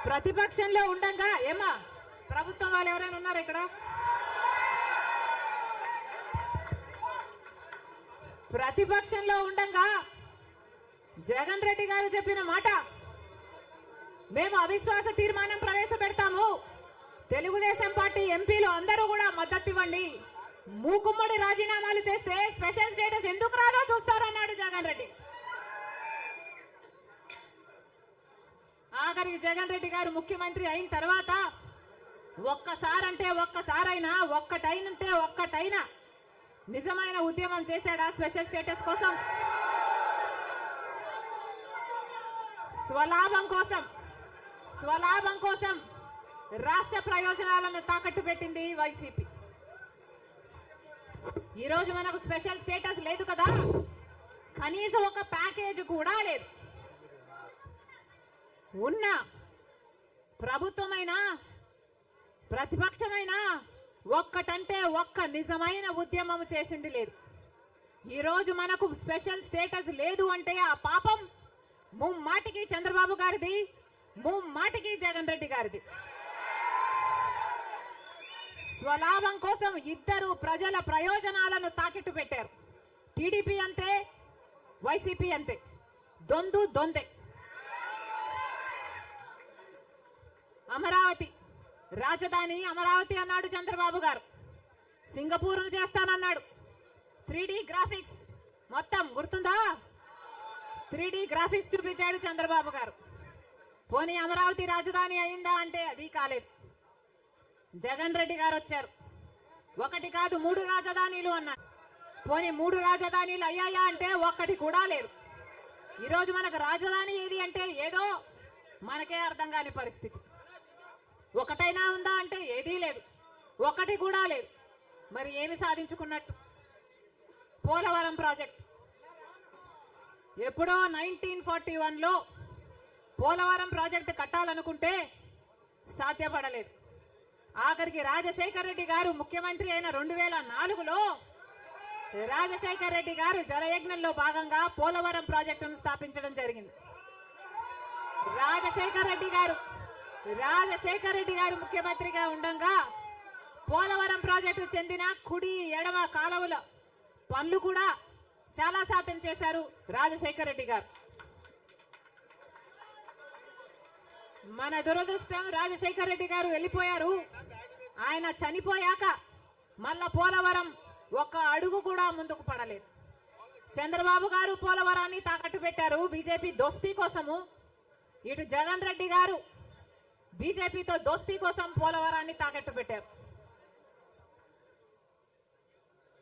ప్రతిపక్షంలో ఉండగా ఏమా ప్రభుత్వం వాళ్ళు ఎవరైనా ఉన్నారు ఇక్కడ? ప్రతిపక్షంలో ఉండగా జగన్ రెడ్డి గారు చెప్పిన మాట, మేము అవిశ్వాస తీర్మానం ప్రవేశపెడతాము, తెలుగుదేశం పార్టీ ఎంపీలు అందరూ కూడా మద్దతు ఇవ్వండి, మూకుమ్మడి రాజీనామాలు చేస్తే స్పెషల్ స్టేటస్ ఎందుకు రాదో చూస్తారన్నాడు జగన్ రెడ్డి. ఆఖరికి జగన్ రెడ్డి గారు ముఖ్యమంత్రి అయిన తర్వాత ఒక్కసారంటే ఒక్కసారైనా, ఒక్కటైనంటే ఒక్కటైనా నిజమైన ఉద్యమం చేశాడా స్పెషల్ స్టేటస్ కోసం? స్వలాభం కోసం రాష్ట్ర ప్రయోజనాలను తాకట్టు పెట్టింది వైసీపీ. ఈ రోజు మనకు స్పెషల్ స్టేటస్ లేదు కదా, కనీసం ఒక ప్యాకేజ్ కూడా లేదు. ఉన్న ప్రభుత్వమైనా ప్రతిపక్షమైనా ఒక్కటంటే ఒక్క నిజమైన ఉద్యమం చేసింది లేదు. ఈ రోజు మనకు స్పెషల్ స్టేటస్ లేదు అంటే ఆ పాపం ముమ్మాటికి చంద్రబాబు గారిది, ముమ్మాటికి జగన్ రెడ్డి గారిది. స్వలాభం కోసం ఇద్దరు ప్రజల ప్రయోజనాలను తాకట్టు పెట్టారు. టీడీపీ అంతే, వైసీపీ అంతే, దొందే. అమరావతి రాజధాని అమరావతి అన్నాడు చంద్రబాబు గారు, సింగపూర్ను చేస్తానన్నాడు. 3D గ్రాఫిక్స్ మొత్తం గుర్తుందా? 3D గ్రాఫిక్స్ చూపించాడు చంద్రబాబు గారు. పోనీ అమరావతి రాజధాని అయిందా అంటే అది కాలేదు. జగన్ రెడ్డి గారు వచ్చారు, ఒకటి కాదు 3 రాజధానిలు అన్నారు. పోనీ 3 రాజధానిలు అయ్యాయా అంటే ఒక్కటి కూడా లేదు. ఈరోజు మనకు రాజధాని ఏది అంటే ఏదో మనకే అర్థం కాని పరిస్థితి. ఒకటైనా ఉందా అంటే ఏదీ లేదు, ఒకటి కూడా లేదు. మరి ఏమి సాధించుకున్నట్టు? పోలవరం ప్రాజెక్ట్ ఎప్పుడో 1941లో పోలవరం ప్రాజెక్టు కట్టాలనుకుంటే సాధ్యపడలేదు. ఆఖరికి రాజశేఖర్ రెడ్డి గారు ముఖ్యమంత్రి అయిన 2004లో రాజశేఖర్ రెడ్డి గారు జలయజ్ఞంలో భాగంగా పోలవరం ప్రాజెక్టును స్థాపించడం జరిగింది. రాజశేఖర్ రెడ్డి గారు ముఖ్యమంత్రిగా ఉండగా పోలవరం ప్రాజెక్టు చెందిన కుడి ఎడమ కాలువల పనులు కూడా చాలా శాతం చేశారు రాజశేఖర్ రెడ్డి గారు. మన దురదృష్టం రాజశేఖర్ రెడ్డి గారు వెళ్ళిపోయారు. ఆయన చనిపోయాక మళ్ళా పోలవరం ఒక్క అడుగు కూడా ముందుకు పడలేదు. చంద్రబాబు గారు పోలవరాన్ని తాకట్టు పెట్టారు బీజేపీ దోస్తీ కోసము. ఇటు జగన్ రెడ్డి గారు బీజేపీతో దోస్తీ కోసం పోలవరాన్ని తాకట్టు పెట్టారు.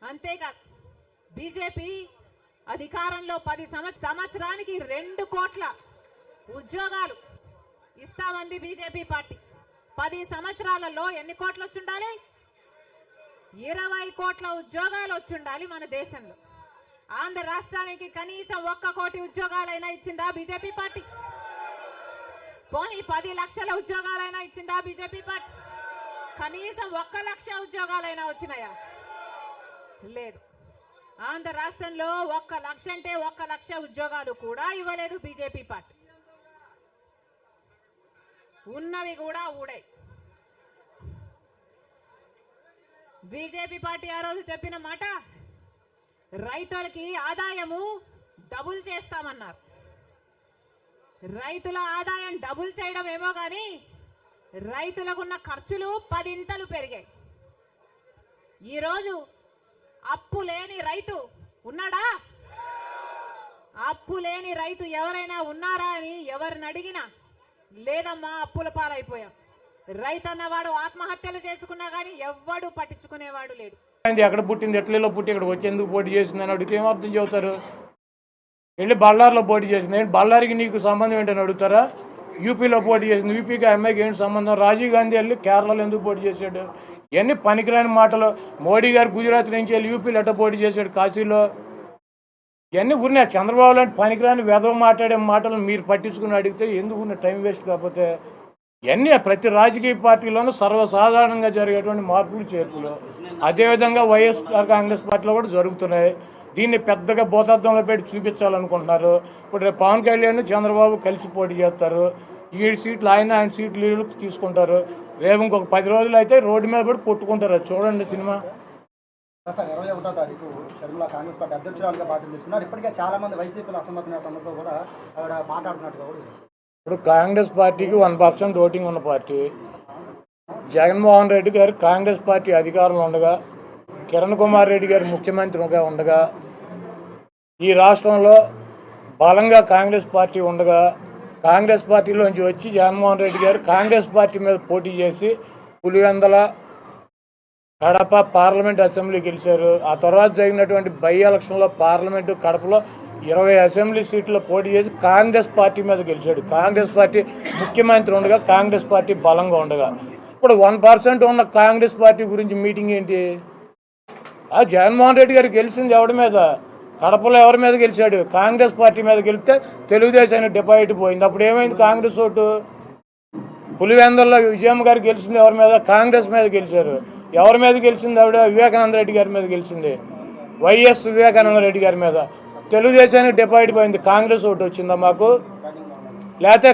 అంతేకాదు బీజేపీ అధికారంలో 10 సంవత్సరానికి 2 కోట్ల ఉద్యోగాలు ఇస్తామంది బీజేపీ పార్టీ. 10 సంవత్సరాలలో ఎన్ని కోట్లు వచ్చుండాలి? 20 కోట్ల ఉద్యోగాలు వచ్చుండాలి మన దేశంలో. ఆంధ్ర రాష్ట్రానికి కనీసం 1 కోటి ఉద్యోగాలైనా ఇచ్చిందా బీజేపీ పార్టీ? పోనీ 10 లక్షల ఉద్యోగాలైనా ఇచ్చిందా బీజేపీ పార్టీ? కనీసం 1 లక్ష ఉద్యోగాలైనా వచ్చినాయా? లేదు. ఆంధ్ర రాష్ట్రంలో 1 లక్ష అంటే 1 లక్ష ఉద్యోగాలు కూడా ఇవ్వలేదు బీజేపీ పార్టీ. ఉన్నవి కూడా ఊడాయి. బీజేపీ పార్టీ ఆ రోజు చెప్పిన మాట, రైతులకి ఆదాయము డబుల్ చేస్తామన్నారు. రైతుల ఆదాయం డబుల్ చేయడం ఏమో కానీ రైతులకున్న ఖర్చులు 10 ఇంతలు పెరిగాయి. ఈరోజు అప్పు లేని రైతు ఉన్నాడా? అప్పు లేని రైతు ఎవరైనా ఉన్నారా అని ఎవరిని అడిగినా లేదమ్మా అప్పుల పాలైపోయాం. రైతు అన్నవాడు ఆత్మహత్యలు చేసుకున్నా కానీ ఎవ్వడు పట్టించుకునేవాడు లేడు. ఎక్కడ పుట్టింది, ఎట్లలో పుట్టి ఇక్కడికి వచ్చి ఎందుకు పోటీ చేసిందని అడిగితే ఏం అర్థం చెబుతారు? వెళ్ళి బళ్ళారిలో పోటీ చేసింది, బళ్ళారికి నీకు సంబంధం ఏంటని అడుగుతారా? యూపీలో పోటీ చేసింది, యూపీకి అమ్మాయికి ఏంటి సంబంధం? రాజీవ్ గాంధీ వెళ్ళి కేరళలో ఎందుకు పోటీ చేశాడు? ఇవన్నీ పనికిరాని మాటలు. మోడీ గారు గుజరాత్ నుంచి వెళ్ళి యూపీలో ఎట్ట పోటీ చేశాడు కాశీలో? ఇవన్నీ ఉన్నాయి. చంద్రబాబు లాంటి పనికిరాని వెధవ మాట్లాడే మాటలు మీరు పట్టించుకుని అడిగితే ఎందుకు టైం వేస్ట్? కాకపోతే ఇవన్నీ ప్రతి రాజకీయ పార్టీలోనూ సర్వసాధారణంగా జరిగేటువంటి మార్పులు చేర్పులు. అదేవిధంగా వైఎస్ఆర్ కాంగ్రెస్ పార్టీలో కూడా జరుగుతున్నాయి. దీన్ని పెద్దగా భూతద్దంలో పెట్టి చూపించాలనుకుంటున్నారు. ఇప్పుడు రేపు పవన్ కళ్యాణ్ చంద్రబాబు కలిసి పోటీ చేస్తారు. 7 సీట్లు ఆయన సీట్లు వీళ్ళు తీసుకుంటారు. రేపు ఇంకొక 10 రోజులు అయితే రోడ్డు మీద పడి కొట్టుకుంటారు. అది చూడండి సినిమా. సార్ 21వ తారీఖు షర్మిల కాంగ్రెస్ పార్టీ అధ్యక్షురాలుగా బాధ్యత తీసుకున్నారు. ఇప్పటికే చాలా మంది వైసీపీలో అసమ్మతి నేతలతో కూడా ఆవిడ మాట్లాడుతున్నట్టుగా కూడా ఇప్పుడు కాంగ్రెస్ పార్టీకి 1% ఓటింగ్ ఉన్న పార్టీ. జగన్మోహన్ రెడ్డి గారు కాంగ్రెస్ పార్టీ అధికారంలో ఉండగా, కిరణ్ కుమార్ రెడ్డి గారు ముఖ్యమంత్రిగా ఉండగా, ఈ రాష్ట్రంలో బలంగా కాంగ్రెస్ పార్టీ ఉండగా, కాంగ్రెస్ పార్టీలోంచి వచ్చి జగన్మోహన్ రెడ్డి గారు కాంగ్రెస్ పార్టీ మీద పోటీ చేసి పులివెందల, కడప పార్లమెంట్ అసెంబ్లీ గెలిచారు. ఆ తర్వాత జరిగినటువంటి బై ఎలక్షన్లో పార్లమెంటు కడపలో 20 అసెంబ్లీ సీట్లు పోటీ చేసి కాంగ్రెస్ పార్టీ మీద గెలిచాడు. కాంగ్రెస్ పార్టీ ముఖ్యమంత్రి ఉండగా, కాంగ్రెస్ పార్టీ బలంగా ఉండగా, ఇప్పుడు 1% ఉన్న కాంగ్రెస్ పార్టీ గురించి మీటింగ్ ఏంటి? ఆ జగన్మోహన్ రెడ్డి గారు గెలిచింది ఎవరి మీద? కడపలో ఎవరి మీద గెలిచాడు? కాంగ్రెస్ పార్టీ మీద గెలిస్తే తెలుగుదేశానికి డిపాజిట్ పోయింది. అప్పుడు ఏమైంది కాంగ్రెస్ ఓటు? పులివెందుల్లో విజయమ్మ గారు గెలిచింది ఎవరి మీద? కాంగ్రెస్ మీద గెలిచారు. ఎవరి మీద గెలిచింది ఆవిడ? వివేకానంద రెడ్డి గారి మీద గెలిచింది. వైఎస్ వివేకానంద రెడ్డి గారి మీద. తెలుగుదేశానికి డిపాజిట్ పోయింది. కాంగ్రెస్ ఓటు వచ్చిందా మాకు? లేకపోతే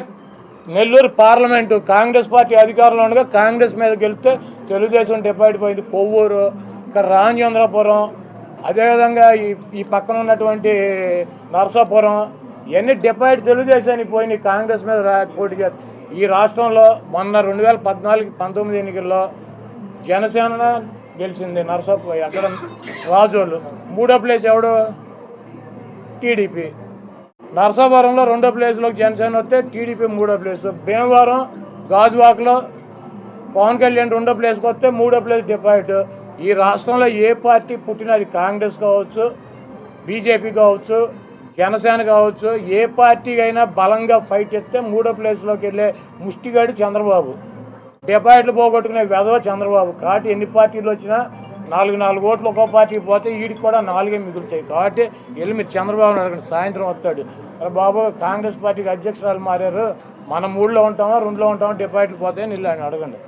నెల్లూరు పార్లమెంటు కాంగ్రెస్ పార్టీ అధికారంలో ఉండగా కాంగ్రెస్ మీద గెలిస్తే తెలుగుదేశం డిపాజిట్ పోయింది. కొవ్వూరు, ఇక్కడ రామచంద్రపురం, అదేవిధంగా ఈ పక్కన ఉన్నటువంటి నరసాపురం, ఇవన్నీ డిపాజిట్ తెలుగుదేశానికి పోయినాయి. కాంగ్రెస్ మీద పోటీ చేస్తారు. ఈ రాష్ట్రంలో మొన్న 2014-19 ఎన్నికల్లో జనసేన గెలిచింది. నరసాపురం అక్కడ రాజోళ్ళు. 3వ ప్లేస్ ఎవడు? టీడీపీ. నరసాపురంలో 2వ ప్లేస్లోకి జనసేన వస్తే టీడీపీ 3వ ప్లేస్. భీమవరం, గాజువాకలో పవన్ కళ్యాణ్ 2వ ప్లేస్కి వస్తే 3వ ప్లేస్ డిపాజిట్. ఈ రాష్ట్రంలో ఏ పార్టీ పుట్టినా, అది కాంగ్రెస్ కావచ్చు, బీజేపీ కావచ్చు, జనసేన కావచ్చు, ఏ పార్టీ అయినా బలంగా ఫైట్ ఇస్తే 3వ ప్లేస్లోకి వెళ్ళే ముష్టిగాడు చంద్రబాబు. డిపాజిట్లు పోగొట్టుకునే వెధవ చంద్రబాబు. కాబట్టి ఎన్ని పార్టీలు వచ్చినా 4 ఓట్లు ఒక్కో పార్టీకి పోతే వీడికి కూడా 4 మిగులుతాయి. కాబట్టి వెళ్ళి మీరు చంద్రబాబుని అడగండి, సాయంత్రం వస్తాడు. అరే బాబు, కాంగ్రెస్ పార్టీకి అధ్యక్షురాలు మారారు, మనం 3లో ఉంటామా 2లో ఉంటామా, డిపాజిట్లు పోతాయని వెళ్ళి ఆయన అడగండి.